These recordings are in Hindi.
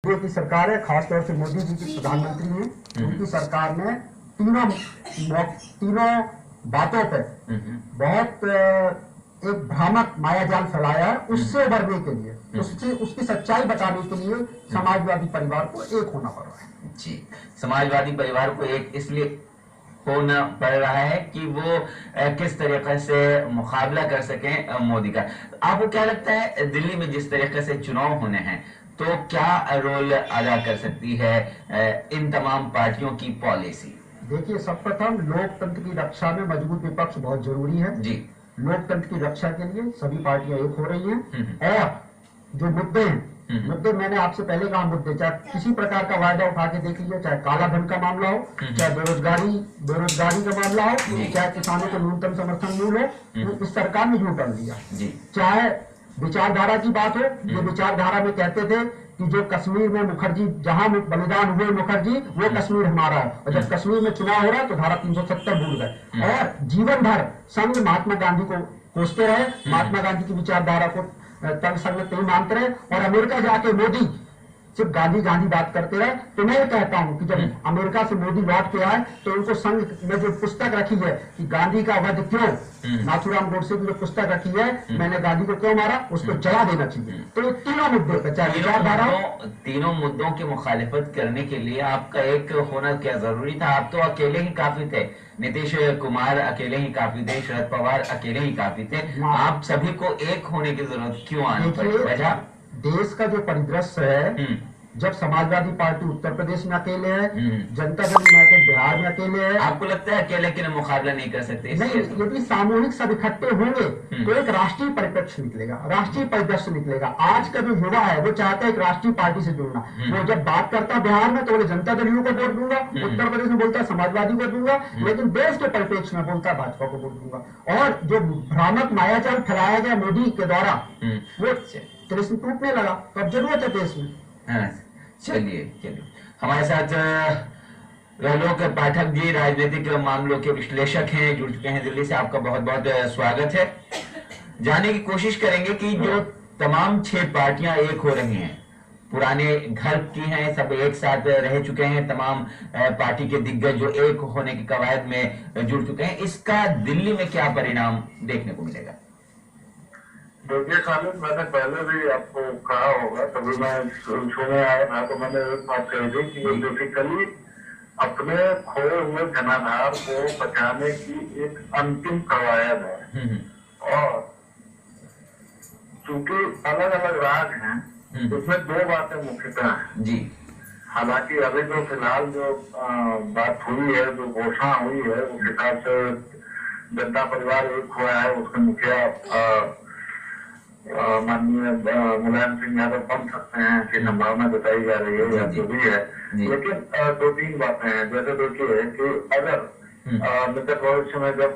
ये की सरकार है, खासतौर से मोदी जी की प्रधानमंत्री हैं, उनकी सरकार ने तीनों बातों पे बहुत एक भ्रामक मायाजाल फैलाया है। उससे उबरने के लिए, उसकी सच्चाई बताने के लिए समाजवादी परिवार को एक होना पड़ रहा है। जी, समाजवादी परिवार को एक इसलिए होना पड़ रहा है कि वो किस तरीके से मुकाबला कर सकें मोदी का। आपको क्या लगता है दिल्ली में जिस तरीके से चुनाव होने हैं तो क्या रोल अदा कर सकती है इन तमाम पार्टियों की पॉलिसी? देखिए, सर्वप्रथम लोकतंत्र की रक्षा में मजबूत विपक्ष बहुत जरूरी है जी। लोकतंत्र की रक्षा के लिए सभी पार्टियां एक हो रही हैं। और जो मुद्दे हैं, मुद्दे मैंने आपसे पहले कहा, मुद्दे चाहे किसी प्रकार का वायदा उठा के देख लीजिए, चाहे काला धन का मामला हो, चाहे बेरोजगारी का मामला हो, चाहे किसानों को न्यूनतम समर्थन मूल्य हो, इस सरकार ने झूठ दिया। चाहे विचारधारा की बात हो, ये विचारधारा में कहते थे कि जो कश्मीर में मुखर्जी, जहां बलिदान हुए मुखर्जी, वो कश्मीर हमारा है, और जब कश्मीर में चुनाव हो रहा है तो धारा 370 भूल गए। और जीवन भर संघ महात्मा गांधी को कोसते रहे, महात्मा गांधी की विचारधारा को तंग संगत नहीं मानते रहे, और अमेरिका जाके मोदी सिर्फ गांधी गांधी बात करते रहे। तो मैं कहता हूं कि जब अमेरिका से मोदी लौट के आए तो उनको संघ में जो पुस्तक रखी है कि गांधी का वध क्यों, नाथूराम गोडसे की जो पुस्तक रखी है, मैंने गांधी को क्यों मारा, उसको जला देना चाहिए। तो ये तीनों मुद्दों पर, चाहे विचारधारा, तीनों मुद्दों की मुखालिफत करने के लिए आपका एक होना क्या जरूरी था? आप तो अकेले ही काफी थे, नीतीश कुमार अकेले ही काफी थे, शरद पवार अकेले ही काफी थे, आप सभी को एक होने की जरूरत क्यों आनी पड़ी? वजह देश का जो परिदृश्य है, जब समाजवादी पार्टी उत्तर प्रदेश में अकेले है, जनता दल यूनाइटेड बिहार में अकेले है। आपको लगता है अकेले के मुकाबला नहीं कर सकते? नहीं, यदि सामूहिक सब इकट्ठे होंगे तो एक राष्ट्रीय परिप्रेक्ष्य निकलेगा, राष्ट्रीय परिदृश्य निकलेगा। आज का जो युवा है वो चाहता है एक राष्ट्रीय पार्टी से जुड़ना। वो जब बात करता है बिहार में तो बोले जनता दल को वोट दूंगा, उत्तर प्रदेश में बोलता है समाजवादी को दूंगा, लेकिन देश के परिप्रेक्ष्य में बोलता है भाजपा को वोट दूंगा। और जो भ्रामक मायाजाल फैलाया गया मोदी के द्वारा, वो कृष्ण टूटने लगा। तो अब जरूरत है देश में। चलिए हमारे साथ लोक पाठक जी राजनीतिक मामलों के विश्लेषक हैं, जुड़ चुके हैं दिल्ली से। आपका बहुत बहुत स्वागत है। जानने की कोशिश करेंगे कि जो तमाम 6 पार्टियां एक हो रही हैं, पुराने घर की हैं, सब एक साथ रह चुके हैं, तमाम पार्टी के दिग्गज जो एक होने की कवायद में जुड़ चुके हैं, इसका दिल्ली में क्या परिणाम देखने को मिलेगा? देखिए खालिद, मैंने पहले भी आपको कहा होगा, तभी मैं शो में आया था तो मैंने एक बात कही थी कि ये बेसिकली अपने खोए हुए जनाधार को बचाने की एक अंतिम कवायद है। और चूंकि अलग अलग राज हैं, उसमें 2 बातें मुख्यतः हैं जी। हालांकि अभी जो फिलहाल जो बात हुई है, जो घोषणा हुई है, उस हिसाब से जनता परिवार एक हुआ है, उसके मुखिया माननीय मुलायम सिंह यादव बन सकते हैं की संभावना बताई जा रही है, या जो भी है। लेकिन 2-3 बातें हैं। जैसे देखिए कि अगर निकट भविष्य में जब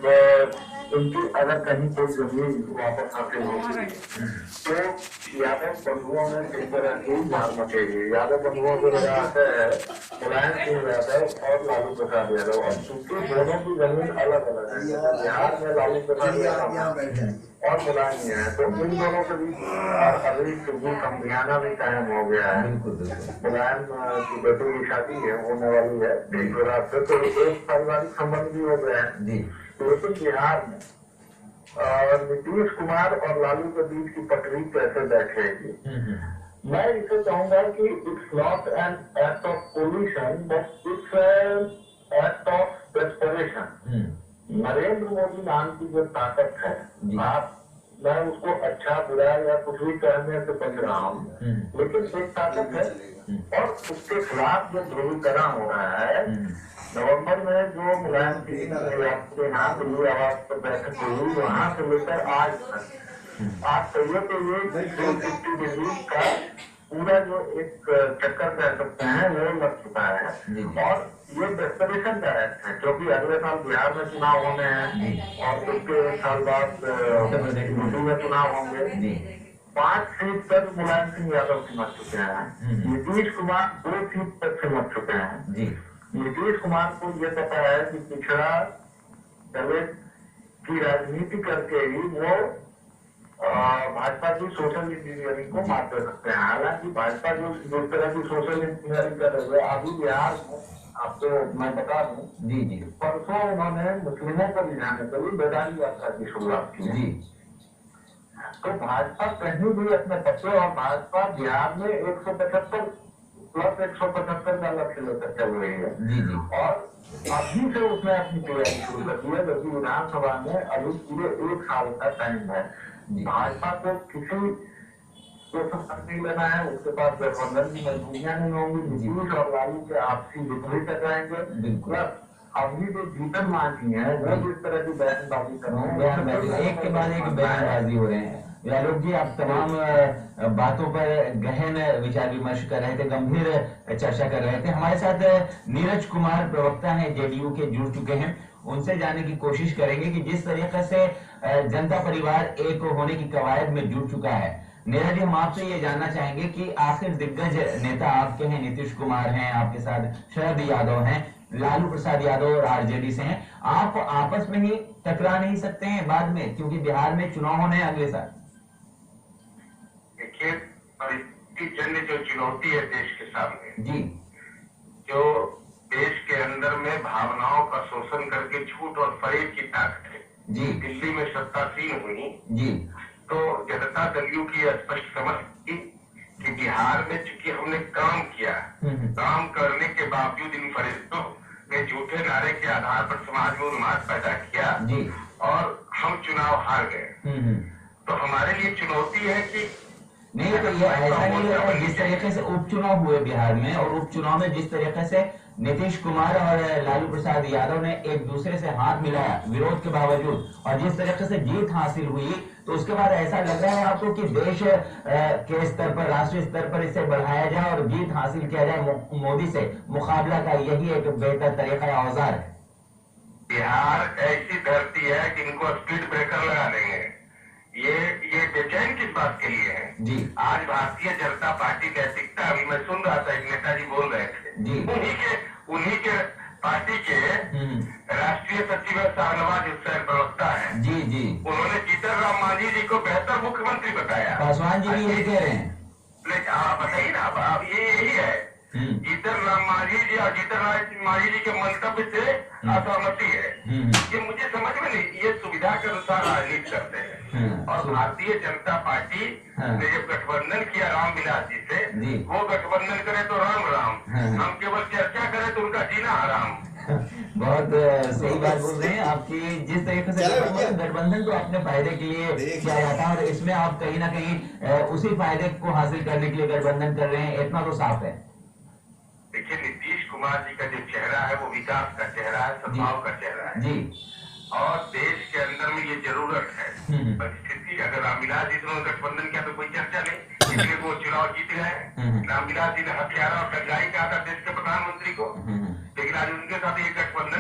उनकी अगर कहीं कोई जमीन वापस हासिल होगी तो यादव बंधुओं में किस तरह की मार मचेगी। यादव बंधुओं को लगा आता है मुलायम सिंह यादव और लालू प्रसाद यादव, और चूंकि दोनों की जमीन अलग अलग है, बिहार में लालू प्रसाद यादव और मुलायम है, तो इन दोनों के बीच अभी सुबह समझाना भी कायम हो गया है। मुलायम की बेटी की शादी है होने वाली है 1 रात से, तो एक पारिवारिक संबंध भी हो गया है। लेकिन बिहार में नीतीश कुमार और लालू के बीच की पटरी कैसे बैठेगी? मैं इसे कहूंगा कि it's not an act of collision, but it's an act of desperation. Narendra Modi नाम की जो ताकत है, मैं उसको अच्छा बुरा या कुछ भी कहने से बच रहा हूँ, लेकिन एक ताकत है, और उसके खिलाफ जो ध्रुवीकरण हो रहा है। नवंबर में जो मुलायम सिंह के यहाँ दिल्ली आवास पर बैठक हुई, वहां से लेकर आज तक आप कहिए तो ये 350 डिग्री का पूरा जो एक चक्कर कह सकते हैं वो लग चुका है। और ये डेस्परेशन का है, क्योंकि अगले साल बिहार में चुनाव होने हैं और उसके 1 साल बाद यूपी में चुनाव होंगे। 5 सीट तक मुलायम सिंह यादव सिमट चुके हैं, नीतीश कुमार 2 सीट तक सिमट चुके हैं। नीतीश कुमार को ये पता है कि पिछड़ा दलित की राजनीति करके ही वो भाजपा की सोशल इंजीनियरिंग को मात दे सकते हैं। हालांकि भाजपा जो जिस तरह की सोशल इंजीनियरिंग कर रही है अभी बिहार में, आपको मैं बता दूं, जी जी, परसों उन्होंने मुस्लिमों को रिझाने के लिए बेदारी यात्रा की शुरुआत की जी। तो भाजपा कहीं भी अपने पत्ते, और भाजपा बिहार में 175 प्लस 175 का लक्ष्य लेकर चल रही है। जी जी, और अभी से उसने अपनी तैयारी शुरू कर दी है, जबकि विधानसभा में अभी पूरे 1 साल का टाइम है। भाजपा को किसी को संपर्क नहीं लेना है, उसके पास गठबंधन की मजबूरियां नहीं होंगी, नीतीश और लालू के आपसी विपरीत टकराएंगे। प्लस अभी जो जीतन मांझी है वो जिस तरह की बयानबाजी कर रहे हैं, एक के बाद एक बयानबाजी हो रहे हैं। आलोक जी, आप तमाम बातों पर गहन विचार विमर्श कर रहे थे, गंभीर चर्चा कर रहे थे। हमारे साथ नीरज कुमार प्रवक्ता हैं जेडीयू के, जुड़ चुके हैं। उनसे जानने की कोशिश करेंगे कि जिस तरीके से जनता परिवार एक होने की कवायद में जुड़ चुका है। नीरज जी, हम आपसे ये जानना चाहेंगे कि आखिर दिग्गज नेता आपके हैं, नीतीश कुमार हैं, आपके साथ शरद यादव हैं, लालू प्रसाद यादव और आरजेडी से हैं। आप आपस में ही टकरा नहीं सकते हैं बाद में, क्योंकि बिहार में चुनाव होने हैं अगले साल। देखिए, जन्य जो चुनौती है देश के सामने, जी, जो देश के अंदर में भावनाओं का शोषण करके झूठ और फरेब की ताकत है। जी, दिल्ली में सत्तासीन हुई जी, तो जनता दलियों की स्पष्ट समझ थी कि बिहार में चूंकि हमने काम किया, काम करने के बावजूद इन फरिश्तों ने झूठे नारे के आधार पर समाज में उन्माद पैदा किया जी, और हम चुनाव हार गए। तो हमारे लिए चुनौती है कि नहीं, तो ये ऐसा नहीं लग रहा जिस तरीके से उपचुनाव हुए बिहार में, और उपचुनाव में जिस तरीके से नीतीश कुमार और लालू प्रसाद यादव ने एक दूसरे से हाथ मिलाया विरोध के बावजूद, और जिस तरीके से जीत हासिल हुई, तो उसके बाद ऐसा लग रहा है आपको कि देश के स्तर पर, राष्ट्रीय स्तर पर इसे बढ़ाया जाए और जीत हासिल किया जाए मोदी से मुकाबला का यही एक बेहतर तरीका या औजार है। बिहार ऐसी धरती है कि इनको स्पीड ब्रेकर लगा देंगे। ये बेचैन किस बात के लिए है जी, आज भारतीय जनता पार्टी नैतिकता, अभी मैं सुन रहा था, एक नेताजी बोल रहे थे जी, उन्हीं के पार्टी के राष्ट्रीय सचिव शाहनवाज हुसैन प्रवक्ता है। जी जी, उन्होंने जीतन राम मांझी जी को बेहतर मुख्यमंत्री बताया। पासवान जी भी यही कह रहे हैं। लेकिन आप बताइए ना, अब ये यही है, जीतन राम मांझी जी और जीतन राम मांझी जी के मंतव्य से असहमति है। ये मुझे समझ में नहीं, ये सुविधा के अनुसार राजनीति करते हैं। और भारतीय जनता पार्टी ने जब गठबंधन किया राम विलास जी से, वो गठबंधन करे तो राम राम, हम केवल चर्चा करें तो उनका जीना हराम। बहुत सही बात बोल रहे हैं आपकी। जिस तरीके से गठबंधन तो अपने फायदे के लिए किया जाता है, और इसमें आप कहीं ना कहीं उसी फायदे को हासिल करने के लिए गठबंधन कर रहे हैं, इतना तो साफ है। देखिए, नीतीश कुमार जी का जो चेहरा है वो विकास का चेहरा है, सद्भाव का चेहरा है जी, और देश के अंदर में ये जरूरत है परिस्थिति। अगर रामविलास जी ने गठबंधन किया तो कोई चर्चा नहीं, इसलिए वो चुनाव जीत गए। रामविलास जी ने हथियारा और ठगाई कहा था देश के प्रधानमंत्री को, लेकिन आज उनके साथ ये गठबंधन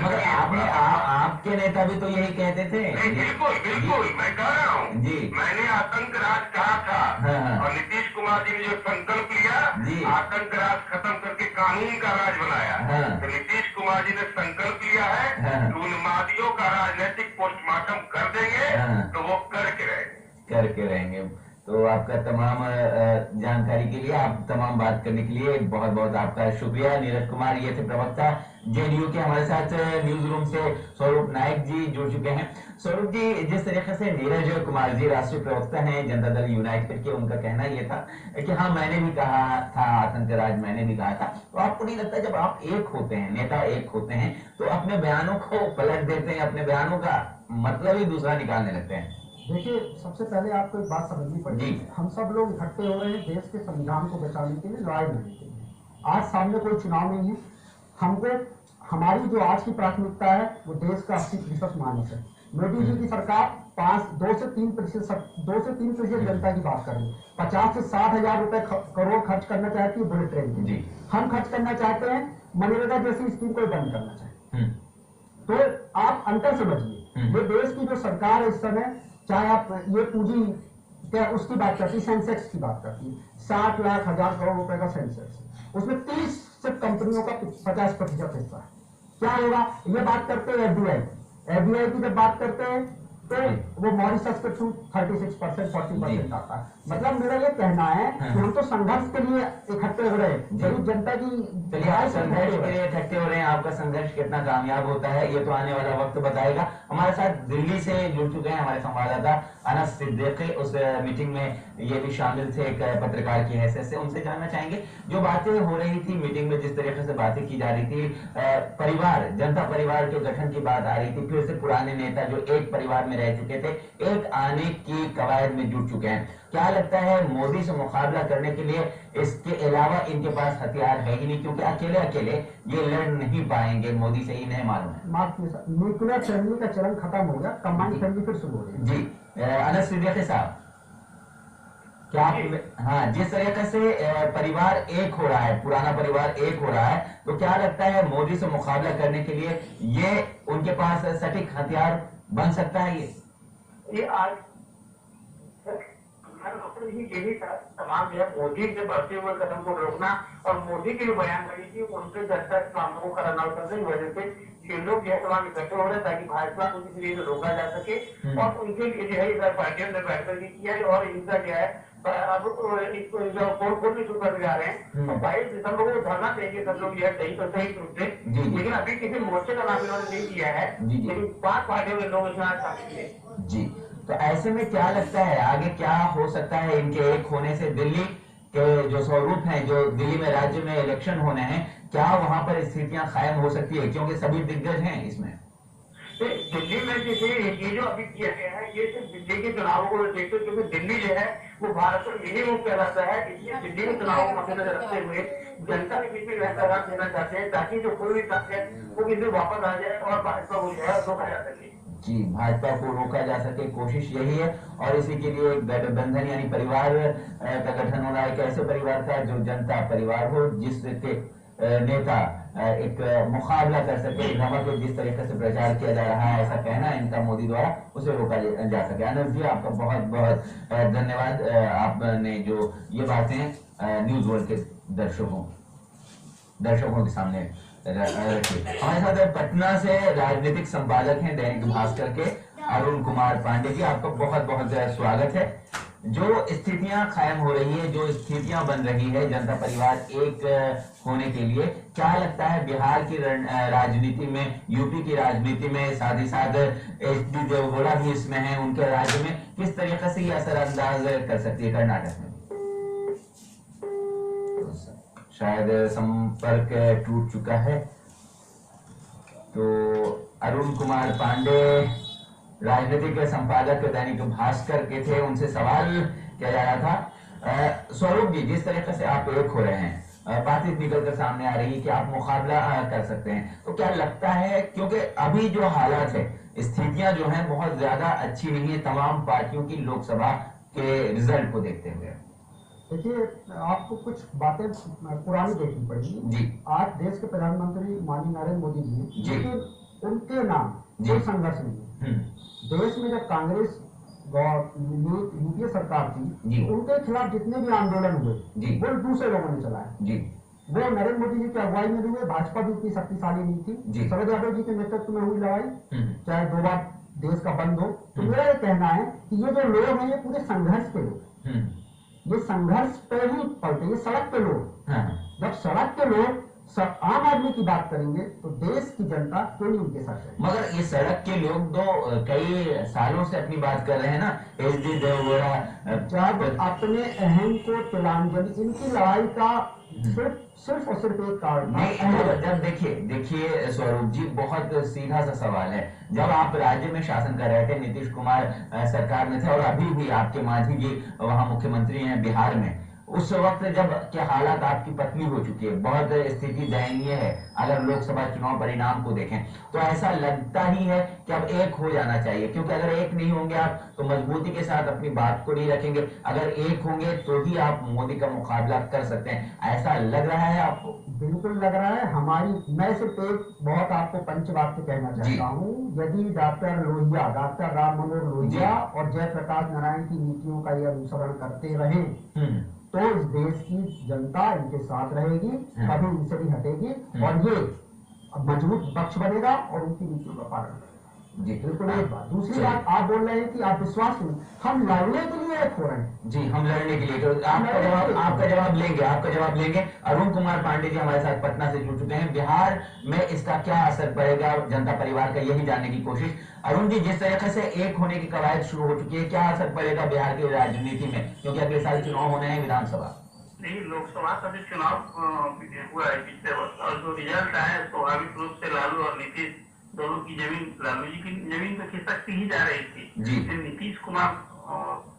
आपके नेता भी तो यही कहते थे। नहीं, बिल्कुल बिल्कुल, मैं कह रहा हूँ जी, मैंने आतंक राज कहा था और नीतीश कुमार जी ने जो संकल्प लिया आतंक राज खत्म करके कानून का राज बनाया, तो नीतीश कुमार जी ने संकल्प लिया है कि उन्मादियों का राजनीतिक पोस्टमार्टम कर देंगे, तो वो करके रहेंगे। तो आपका तमाम जानकारी के लिए, आप तमाम बात करने के लिए बहुत बहुत आपका शुक्रिया। नीरज कुमार ये थे प्रवक्ता जेडीयू के। हमारे साथ न्यूज रूम से स्वरूप नायक जी जुड़ चुके हैं। स्वरूप जी, जिस तरीके से नीरज कुमार जी राष्ट्रीय प्रवक्ता हैं जनता दल यूनाइटेड के, उनका कहना यह था कि हाँ, मैंने भी कहा था आतंक राज, मैंने भी कहा था, तो आपको नहीं लगता जब आप एक होते हैं, नेता एक होते हैं, तो अपने बयानों को पलट देते हैं, अपने बयानों का मतलब ही दूसरा निकालने लगते हैं? देखिए, सबसे पहले आपको एक बात समझनी पड़ेगी, हम सब लोग इकट्ठे हो रहे हैं देश के संविधान को बचाने के लिए, लड़ाई लड़ने के लिए। आज सामने कोई चुनाव नहीं है। हमको, हमारी जो आज की प्राथमिकता है वो देश का 80% मानस है। मोदी जी की सरकार 2 से 3% जनता की बात कर रही है। 50 से 60 हजार रुपए करोड़ खर्च करना चाहती है बुलेट ट्रेन के लिए। हम खर्च करना चाहते हैं मनरेगा जैसी स्कीम को बंद करना चाहते हैं। तो आप अंतर समझिए, ये देश की जो सरकार है इस समय, चाहे आप ये पूंजी क्या उसकी बात करती है, सेंसेक्स की बात करती है, 60 लाख हजार करोड़ रुपए का सेंसेक्स, उसमें 30 सिर्फ कंपनियों का 50% हिस्सा है। क्या होगा? ये बात करते हैं एफडीआई की जब बात करते हैं तो वो मॉरिशस के थ्रू 36% 40% आता है। मतलब मेरा ये कहना है कि हम तो संघर्ष के लिए इकट्ठे हो रहे हैं, गरीब जनता की संघर्ष के लिए इकट्ठे हो रहे हैं। आपका संघर्ष कितना कामयाब होता है ये तो आने वाला वक्त बताएगा। हमारे साथ दिल्ली से जुड़ चुके हैं हमारे संवाददाता अनस सिद्दीकी, उस मीटिंग में ये भी शामिल थे एक पत्रकार की हैसियत से। उनसे जानना चाहेंगे जो बातें हो रही थी मीटिंग में, जिस तरीके से बातें की जा रही थी, परिवार जनता परिवार के गठन की बात आ रही थी, फिर से पुराने नेता जो एक परिवार में रह चुके थे एक आने की कवायद में जुट चुके हैं। क्या लगता है मोदी से मुकाबला करने के लिए इसके अलावा इनके पास हथियार है ही नहीं, क्योंकि अकेले अकेले ये लड़ नहीं पाएंगे मोदी से, ही नहीं मालूम है। न्यूक्लियर फैमिली का चरण खत्म हो गया, कंबाइंड फैमिली फिर शुरू हो रही है। जी अनस सिद्दीकी साहब, क्या आप, हाँ, जिस तरीके से परिवार एक हो रहा है, पुराना परिवार एक हो रहा है, तो क्या लगता है मोदी से मुकाबला करने के लिए ये उनके पास सटीक हथियार बन सकता है? ये आज यही था तमाम जो मोदी के बढ़ते हुए कदम को रोकना और मोदी के जो बयान करी थी उनके जनता के मामलों को करना करने की वजह से ये लोग जो है तमाम इकट्ठे हो रहे हैं ताकि भाजपा को किसी लिए रोका जा सके और उनके लिए जो है इधर पार्टियों ने बैठ कर किया है और इनका जो है अब कोर्ट भी शुरू करने जा रहे हैं और 22 दिसंबर को धरना देंगे सब लोग यह सही तो सही रूप से, लेकिन अभी किसी मोर्चे का नाम इन्होंने नहीं दिया है, लेकिन 5 पार्टियों के लोग इसमें शामिल हैं। जी, तो ऐसे में क्या लगता है आगे क्या हो सकता है इनके एक होने से? दिल्ली के जो स्वरूप है, जो दिल्ली में राज्य में इलेक्शन होने हैं, क्या वहां पर स्थितियां कायम हो सकती है, क्योंकि सभी दिग्गज हैं इसमें? दिल्ली में जैसे ये जो अभी किया गया है ये सिर्फ दिल्ली के चुनावों को देखते, क्योंकि दिल्ली जो है वो भारत का मिनी रूप कहलाता है, इसलिए दिल्ली के चुनावों को मद्देनजर रखते हुए जनता के बीच में पैगाम देना चाहते हैं ताकि जो कोई भी तथ्य है वो किसी वापस आ जाए और भाजपा को जो है रोका जा सके। जी, भाजपा को रोका जा सके, कोशिश यही है और इसी के लिए एक गठबंधन यानी परिवार का गठन हो रहा है। एक ऐसे परिवार का जो जनता परिवार हो, जिसके नेता एक मुकाबला कर सके, धमक जिस तरीके से प्रचार किया जा रहा है, ऐसा कहना है इनका मोदी द्वारा, उसे रोका जा सके। अनस जी, आपका बहुत बहुत धन्यवाद, आपने जो ये बातें न्यूज वर्ल्ड के दर्शकों के सामने रखी। हमारे साथ पटना से राजनीतिक संपादक हैं दैनिक भास्कर के अरुण कुमार पांडे जी, आपका बहुत बहुत स्वागत है। जो स्थितियां कायम हो रही है, जो स्थितियां बन रही है जनता परिवार एक होने के लिए, क्या लगता है बिहार की राजनीति में, यूपी की राजनीति में, साथ ही साथ एचडी देवगौड़ा भी इसमें है, उनके राज्य में किस तरीके से ये असरअंदाज कर सकती है कर्नाटक में? शायद संपर्क टूट चुका है। तो अरुण कुमार पांडे राजनीतिक संपादक दैनिक भास्कर के थे, उनसे सवाल किया जा रहा था। स्वरूप जी, जिस तरीके से आप एक हो रहे हैं, बातें निकल कर सामने आ रही है कि आप मुकाबला कर सकते हैं, तो क्या लगता है, क्योंकि अभी जो हालात है, स्थितियां जो हैं बहुत ज्यादा अच्छी नहीं है तमाम पार्टियों की लोकसभा के रिजल्ट को देखते हुए? देखिए, आपको कुछ बातें पुरानी देखनी पड़ेगी जी। आज देश के प्रधानमंत्री माननीय नरेंद्र मोदी जी, उनके नाम कोई संघर्ष नहीं है। देश में जब कांग्रेस यूपीए सरकार थी, उनके खिलाफ जितने भी आंदोलन हुए वो दूसरे लोगों ने चलाए। वो नरेंद्र मोदी जी की अगुवाई में हुए, भाजपा भी इतनी शक्तिशाली नहीं थी। शरद यादव जी के नेतृत्व में हुई लड़ाई, चाहे 2 बार देश का बंद हो। तो मेरा ये कहना है कि ये जो लोग हैं ये पूरे संघर्ष के लोग, ये संघर्ष पे ही पलटे, ये सड़क पे लोग। जब सड़क के लोग आम आदमी की बात करेंगे तो देश की जनता क्यों नहीं उनके साथ है? मगर ये सड़क के लोग तो कई सालों से अपनी बात कर रहे हैं ना, एचडी देवगौड़ा, जब अपने अहम को तिलांजलि, इनकी लड़ाई का सिर्फ और सिर्फ एक कारण नहीं। जब देखिए स्वरूप जी, बहुत सीधा सा सवाल है। जब आप राज्य में शासन कर रहे थे, नीतीश कुमार सरकार में थे और अभी भी आपके मांझी जी वहां मुख्यमंत्री हैं बिहार में, उस वक्त जब के हालात आपकी पतली हो चुकी है, बहुत स्थिति दयनीय है, अगर लोकसभा चुनाव परिणाम को देखें तो ऐसा लगता ही है कि अब एक हो जाना चाहिए, क्योंकि अगर एक नहीं होंगे आप तो मजबूती के साथ अपनी बात को नहीं रखेंगे, अगर एक होंगे तो ही आप मोदी का मुकाबला कर सकते हैं। ऐसा लग रहा है आपको? बिल्कुल लग रहा है। मैं सिर्फ एक बहुत आपको पंचवाक्य कहना चाहता हूँ, यदि डॉक्टर राम मनोहर लोहिया और जयप्रकाश नारायण की नीतियों का ये अनुसरण करते रहे तो इस देश की जनता इनके साथ रहेगी, कभी इनसे भी हटेगी और ये मजबूत पक्ष बनेगा और उनकी नीतियों का पालन करेगा। जी बिल्कुल एक बात। दूसरी बात, आप बोल रहे हैं कि आप विश्वास नहीं, हम लड़ने के लिए एक हो रहे हैं। जी, हम लड़ने के लिए। तो आपका जवाब लेंगे। अरुण कुमार पांडे जी हमारे साथ पटना से जुड़ चुके हैं। बिहार में इसका क्या असर पड़ेगा जनता परिवार का, यही जानने की कोशिश। अरुण जी, जिस तरीके से एक होने की कवायद शुरू हो चुकी है, क्या असर पड़ेगा बिहार की राजनीति में, क्योंकि अगले साल चुनाव होने हैं विधानसभा? नहीं, लोकसभा का जो चुनाव हुआ है पिछले वर्ष, और जो रिजल्ट आया है, स्वाभाविक रूप से लालू और नीतीश दोनों की जमीन, लालू जी की जमीन तो खिसकती ही जा रही थी, लेकिन नीतीश कुमार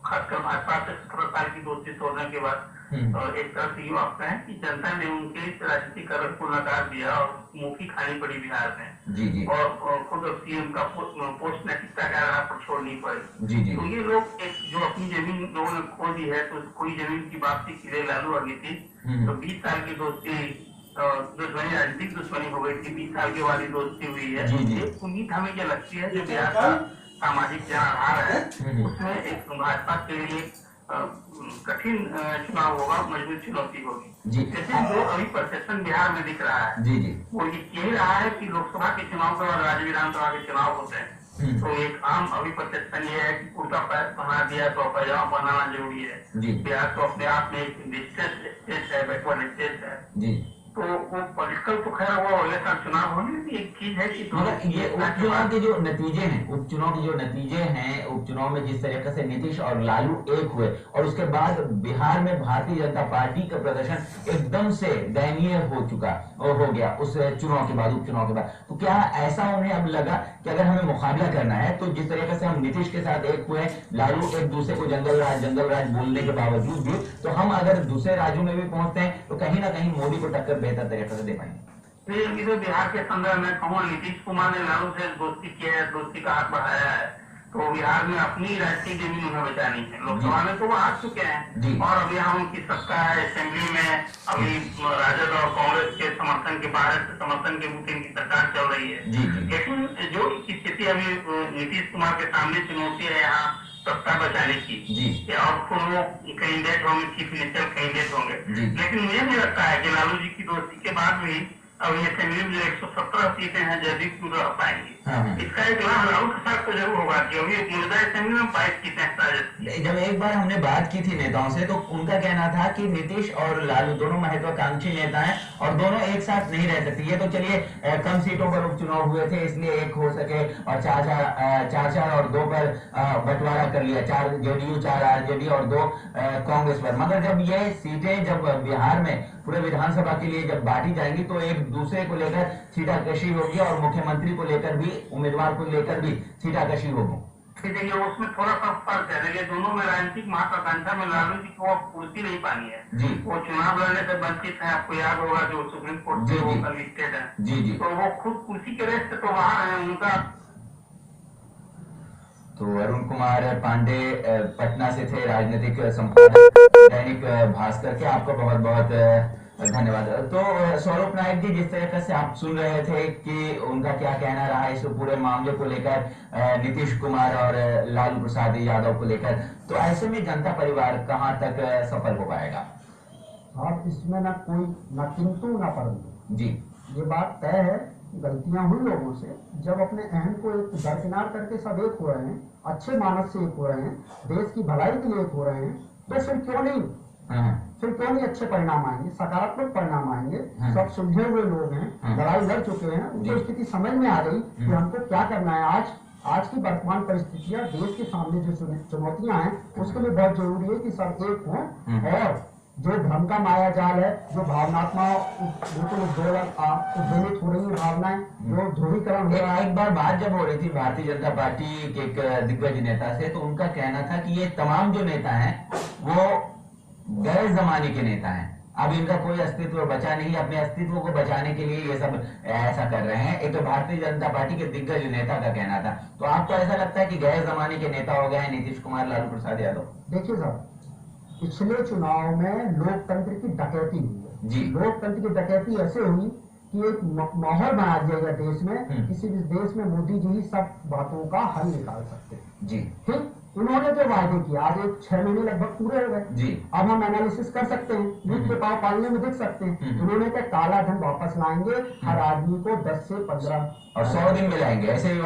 खासकर भाजपा से 17 साल की दोस्ती तोड़ने के बाद एक तरह से यूँ आप कहें कि जनता ने उनके इस राजनीतिकरण को नकार दिया और मुँह खानी पड़ी बिहार में। और खुद सीएम का पोस्ट नैतिकता का राह पर छोड़नी पड़ी। तो ये लोग जो अपनी जमीन लोगों ने खो दी है, तो कोई जमीन की वापसी के लिए लालू और नीतीश, तो 20 साल की दोस्ती दुश्मनी, राजनीतिक दुश्मनी हो गई थी, 20 साल के वाली दोस्ती हुई है। एक उम्मीद हमें ये लगती है जो बिहार का सामाजिक जहाँ आधार है, उसमें एक भाजपा के लिए कठिन चुनाव होगा, मजबूत चुनौती होगी। जैसे जो अभी परसेप्शन बिहार में दिख रहा है, वो यही रहा है कि लोकसभा के चुनाव के बाद राज्य विधानसभा के चुनाव होते हैं, तो एक आम अभी परसेप्शन ये है कि कुर्ता पहना दिया तो पैजामा पहनाना जरूरी है। बिहार तो अपने आप में एक डिस्टेंस स्टेट है, बैकवर्ड स्टेट है, तो वो पॉलिटिकल तो खैर वो अगले साल चुनाव होने की एक चीज है कि मगर ये उपचुनाव के जो नतीजे हैं, उपचुनाव में जिस तरीके से नीतीश और लालू एक हुए, और उसके बाद बिहार में भारतीय जनता पार्टी का प्रदर्शन एकदम से दयनीय हो गया उस चुनाव के बाद, उपचुनाव के बाद, तो क्या ऐसा उन्हें अब लगा कि अगर हमें मुकाबला करना है तो जिस तरीके से हम नीतीश के साथ एक हुए, लालू एक दूसरे को जंगल राज बोलने के बावजूद भी, तो हम अगर दूसरे राज्यों में भी पहुंचते हैं तो कहीं ना कहीं मोदी को टक्कर बेहतर तरीके से दे पाएंगे? तो बिहार के संदर्भ में कहूँ, नीतीश कुमार ने लालू से दोस्ती किया है, दोस्ती का हाथ बढ़ाया है, तो बिहार में अपनी राष्ट्रीय जमीन उन्हें बचानी है। लोकसभा में तो वो आ चुके हैं, और अभी हम उनकी सत्ता है असेंबली में, अभी राजद और कांग्रेस के समर्थन के, भारत के समर्थन के मुद्दे की सरकार चल रही है। लेकिन जो स्थिति अभी नीतीश कुमार के सामने चुनौती है यहाँ सत्ता बचाने की, और खुद वो कैंडिडेट होंगे, चीफ मिनिस्टर कैंडिडेट होंगे, लेकिन मुझे नहीं लगता है कि लालू जी की दोस्ती के बाद भी अब ये असेंबली में जो 117 सीटें हैं जदयू की रह पाएंगी। इसका एक लाभ लालू के साथ तो जरूर होगा कि अभी मुद्दा असेंबली में 22 सीटें। जब एक बार हमने बात की थी नेताओं से, तो उनका कहना था कि नीतीश और लालू दोनों महत्वाकांक्षी नेता हैं और दोनों एक साथ नहीं रह सकते। ये तो चलिए कम सीटों पर उपचुनाव हुए थे इसलिए एक हो सके, और चार और 2 पर बंटवारा कर लिया, 4 जेडीयू, 4 आरजेडी और 2 कांग्रेस पर। मगर जब ये सीटें जब बिहार में पूरे विधानसभा के लिए जब बांटी जाएंगी तो एक दूसरे को लेकर छीटाकशी होगी, और मुख्यमंत्री को लेकर भी, उम्मीदवार को लेकर भी छीटाकशी होगी। देखिए, उसमें थोड़ा सा फर्क है। देखिए, दोनों में राजनीतिक महत्वाकांक्षा में लालू जी को पूर्ति नहीं पानी है। वो चुनाव लड़ने से वंचित है, आपको याद होगा जो सुप्रीम कोर्ट से वो कन्विक्टेड है, तो वो खुद कुर्सी के रेस से तो बाहर है उनका। तो अरुण कुमार पांडे पटना से थे, राजनीतिक संपादक दैनिक भास्कर के। आपका बहुत बहुत धन्यवाद। तो स्वरूप नायक जी, जिस तरीके से आप सुन रहे थे कि उनका क्या कहना रहा इस पूरे मामले को लेकर, नीतीश कुमार और लालू प्रसाद यादव को लेकर, तो ऐसे में जनता परिवार कहां तक सफल हो पाएगा? अब इसमें ना कोई ना किंतु ना परंतु, ये बात तय है, गलतियां हुई लोगों से। जब अपने अहम को एक दरकिनार करके सब एक हो रहे हैं, अच्छे मानस से एक हो रहे हैं, देश की भलाई के लिए एक हो रहे हैं, तो फिर क्यों नहीं अच्छे परिणाम आएंगे, सकारात्मक परिणाम आएंगे। सब सुलझे हुए लोग हैं, लड़ाई लड़ चुके हैं, उनको स्थिति समझ में आ गई कि हमको क्या करना है। आज की वर्तमान परिस्थितियां, देश के सामने जो चुनौतियां हैं, उसके लिए बहुत जरूरी है कि सब एक हों, और जो भ्रम का माया जाल है, जो भावनात्मक बिल्कुल उद्वेलित हो रही है भावनाएं, जो ध्रुवीकरण हो रहा है। एक बार बात जब हो रही थी भारतीय जनता पार्टी के एक दिग्गज नेता से, तो उनका कहना था कि ये तमाम जो नेता हैं वो गैर जमाने के नेता हैं, अब इनका कोई अस्तित्व बचा नहीं, अपने अस्तित्व को बचाने के लिए ये सब ऐसा कर रहे हैं। एक तो भारतीय जनता पार्टी के दिग्गज नेता का कहना था। तो आपको ऐसा लगता है कि गैर जमाने के नेता हो गए हैं नीतीश कुमार, लालू प्रसाद यादव? देखिए साहब, पिछले चुनाव में लोकतंत्र की डकैती हुई है। लोकतंत्र की डकैती ऐसे हुई कि एक माहौल बना दिया गया देश में, किसी भी देश में मोदी जी ही सब बातों का हल निकाल सकते हैं। ठीक, उन्होंने जो वायदे किए आज 6 महीने लगभग पूरे हो गए जी। अब हम एनालिसिस कर सकते हैं, युद्ध के पाव पालने में देख सकते हैं। उन्होंने क्या काला धन वापस लाएंगे हर आदमी को 10 से 15 और 100 दिन में लाएंगे, ऐसे ही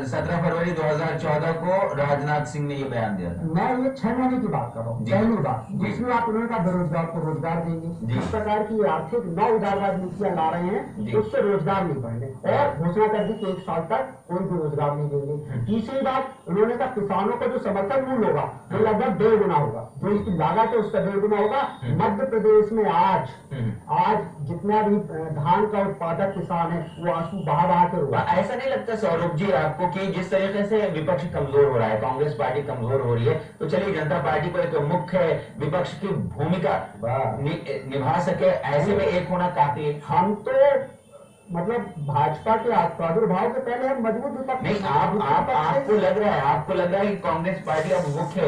17 फरवरी 2014 को राजनाथ सिंह ने ये बयान दिया था। मैं ये 6 महीने की बात कर रहा हूँ, पहली बात। दूसरी बात, उन्होंने कहा बेरोजगार को रोजगार देंगे। इस प्रकार की आर्थिक नौ उदारवाद नीतियां ला रहे हैं, उससे रोजगार नहीं बढ़ने और घोषणा कर दी कि 1 साल तक कोई भी रोजगार नहीं देंगे। तीसरी बात, उन्होंने कहा किसानों का जो समर्थन मूल्य होगा वो लगभग 1.5 गुना होगा, जो इसकी लागत है उसका 1.5 गुना होगा। मध्य प्रदेश में आज जितना भी धान का उत्पादक किसान है वो आंसू बहा के होगा। ऐसा नहीं लगता सौरभ जी आपको कि जिस तरीके से विपक्ष कमजोर हो रहा है, कांग्रेस पार्टी कमजोर हो रही है, तो चलिए जनता पार्टी को एक मुख्य विपक्ष की भूमिका निभा सके, ऐसे में एक होना काफी है। हम तो मतलब भाजपा के प्रादुर्भाव के पहले हम मजबूत विपक्ष नहीं, आपको लग रहा है कि कांग्रेस पार्टी अब मुख्य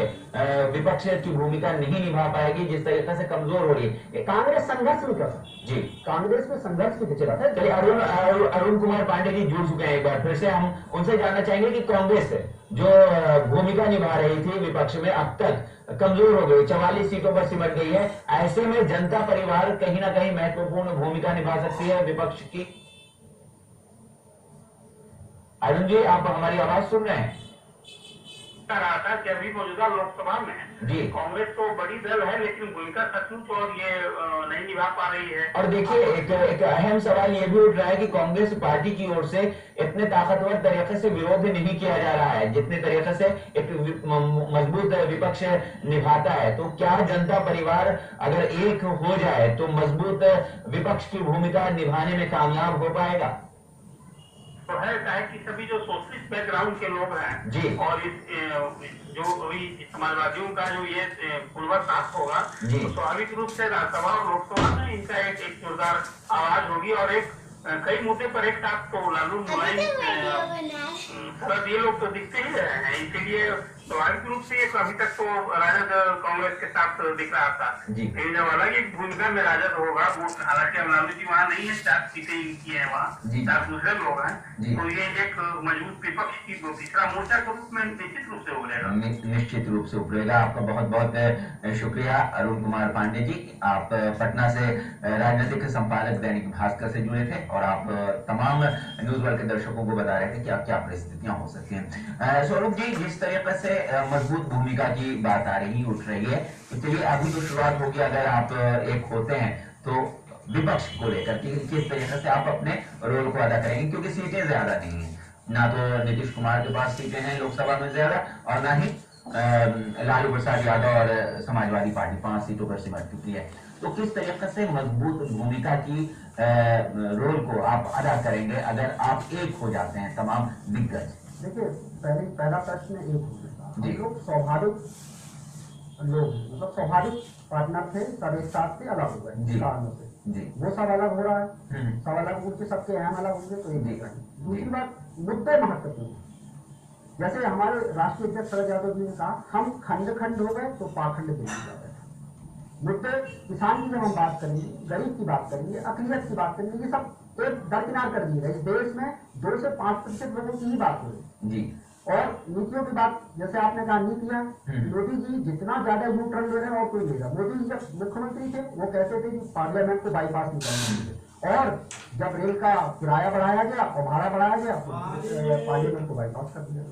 विपक्ष की भूमिका नहीं निभा पाएगी जिस तरीके से कमजोर हो रही है। कांग्रेस संघर्ष नहीं कर सकती जी, कांग्रेस में संघर्ष की पिछड़ा है। चलिए अरुण कुमार पांडे जी जुड़ चुके हैं, एक बार फिर से हम उनसे जानना चाहेंगे कि कांग्रेस जो भूमिका निभा रही थी विपक्ष में अब तक कमजोर हो गई, 44 सीटों पर सिमट गई है, ऐसे में जनता परिवार कहीं ना कहीं महत्वपूर्ण भूमिका निभा सकती है विपक्ष की। अरुण जी, आप हमारी आवाज सुन रहे हैं? रहा था कि अभी मौजूदा लोकसभा में जी कांग्रेस तो बड़ी दल है लेकिन भूमिका सचमुच और ये नहीं निभा पा रही है। और देखिए एक अहम सवाल ये भी उठ रहा है कि कांग्रेस पार्टी की ओर से इतने ताकतवर तरीके से विरोध नहीं किया जा रहा है जितने तरीके से एक मजबूत विपक्ष निभाता है। तो क्या जनता परिवार अगर एक हो जाए तो मजबूत विपक्ष की भूमिका निभाने में कामयाब हो पाएगा? तो है कि सभी जो सोशलिस्ट बैकग्राउंड के लोग हैं जी, और इस जो अभी समाजवादियों का जो ये पूर्वाभास होगा तो स्वाभाविक रूप से राज्यसभा और लोकसभा में इनका एक जोरदार आवाज होगी और एक कई मुद्दे पर एक साथ तो लालू मुलायम शरद ये लोग तो दिखते ही रहे हैं, इसीलिए स्वाभाविक रूप से एक अभी तक तो राजद कांग्रेस के साथ दिख रहा था। लेकिन जब अलग एक भूमिका में राजद होगा, वो हालांकि अब लालू जी वहाँ नहीं है, 4 सीटें इनकी है, वहाँ 4 दूसरे लोग हैं, तो ये एक मजबूत विपक्ष की तीसरा मोर्चा के रूप में निश्चित रूप से उभरेगा। निश्चित रूप से उभरेगा। आपका बहुत बहुत शुक्रिया अरुण कुमार पांडे जी। आप पटना से राजनीतिक संपादक दैनिक भास्कर से जुड़े थे और आप तमाम न्यूज वर्ल्ड के दर्शकों को बता रहे थे कि क्या परिस्थितियां हो सकती हैं। सौरभ जी, जिस तरीके से मजबूत भूमिका की बात आ रही उठ रही है, तो चलिए अभी जो शुरुआत होगी, अगर आप एक होते हैं तो विपक्ष को लेकर कि किस तरीके से आप अपने रोल को अदा करेंगे, क्योंकि सीटें ज्यादा नहीं है, ना तो नीतीश कुमार के पास सीटें हैं लोकसभा में ज्यादा और ना ही लालू प्रसाद यादव और समाजवादी पार्टी 5 सीटों पर सिमट चुकी है। तो किस तरीके से मजबूत भूमिका की रोल को आप अदा करेंगे अगर आप एक हो जाते हैं तमाम दिग्गज? देखिए, पहला प्रश्न एक होने का, हम लोग स्वाभाविक लोग मतलब स्वाभाविक पार्टनर थे, सब एक साथ से अलग हो गए कारणों से जी, वो सब अलग हो रहा है, सब अलग उनके सबके अहम अलग होंगे तो एक दिख रहे हैं। दूसरी बात, मुद्दे महत्वपूर्ण, जैसे हमारे राष्ट्रीय अध्यक्ष शरद यादव जी ने कहा, हम खंड खंड हो गए तो पाखंड बिल्ली जा रहे। मुद्दे किसान की जब हम बात करेंगे, गरीब की बात करेंगे, अकलियत की बात करेंगे, ये सब एक दरकिनार कर दिए गए। इस देश में 2 से 5% लोगों की ही बात हो रही जी। और नीतियों की बात, जैसे आपने कहा नीतियां, मोदी जी जितना ज्यादा यू टर्न ले रहे हैं और कोई लेगा। मोदी जी जब मुख्यमंत्री थे वो कहते थे कि पार्लियामेंट को बाईपास नहीं करना चाहिए, और जब रेल का किराया बढ़ाया गया और भाड़ा बढ़ाया गया तो पार्लियामेंट को बाईपास कर दिया।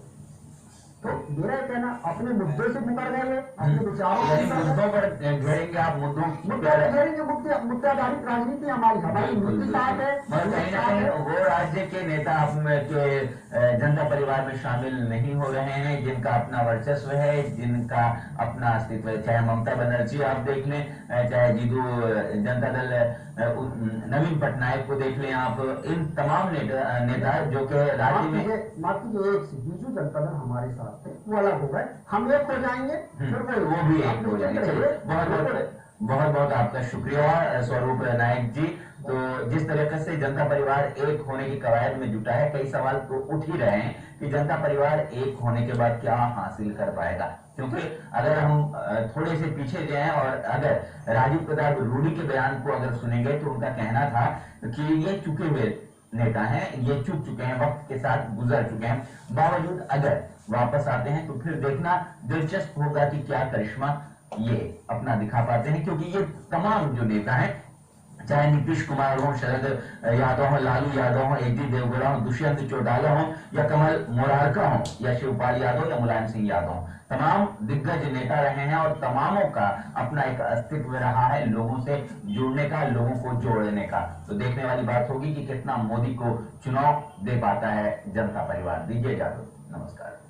तो मेरा कहना, अपने मुद्दे से मुकर गए, अपने विचारों मुद्दों पर घेरेंगे आप, मुद्दे आधारित राजनीति हमारी नीति साथ है। कहीं ना कहीं वो राज्य के नेता जनता परिवार में शामिल नहीं हो रहे हैं, जिनका अपना वर्चस्व है, जिनका अपना अस्तित्व है, चाहे ममता बनर्जी आप देख लें, चाहे जीतू जनता दल नवीन पटनायक को देख लें आप, इन तमाम नेता जो कि राज्य में बीजू जनता दल हमारे साथ थे, वो अलग हो गए, हम एक हो जाएंगे, फिर वो भी एक हो जाएंगे। बहुत बहुत आपका शुक्रिया स्वरूप नायक जी। तो जिस तरीके से जनता परिवार एक होने की कवायद में जुटा है, कई सवाल तो उठ ही रहे हैं कि जनता परिवार एक होने के बाद क्या हासिल कर पाएगा, क्योंकि अगर हम थोड़े से पीछे जाएं और अगर राजीव प्रताप रूडी के बयान को अगर सुनेंगे तो उनका कहना था कि ये चुके हुए नेता हैं, ये चुक चुके हैं, वक्त के साथ गुजर चुके हैं, बावजूद अगर वापस आते हैं तो फिर देखना दिलचस्प होगा कि क्या करिश्मा ये अपना दिखा पाते हैं। क्योंकि ये तमाम जो नेता हैं, चाहे नीतीश कुमार हो, शरद यादव हो, लालू यादव हो, एटी देवगौड़ा हो, दुष्यंत चौटाला हो, या कमल मोरारका हो, या शिवपाल यादव, या मुलायम सिंह यादव हो, तमाम दिग्गज नेता रहे हैं और तमामों का अपना एक अस्तित्व रहा है लोगों से जुड़ने का, लोगों को जोड़ने का। तो देखने वाली बात होगी कि कितना मोदी को चुनाव दे पाता है जनता परिवार। दीजिए इजाजत, नमस्कार।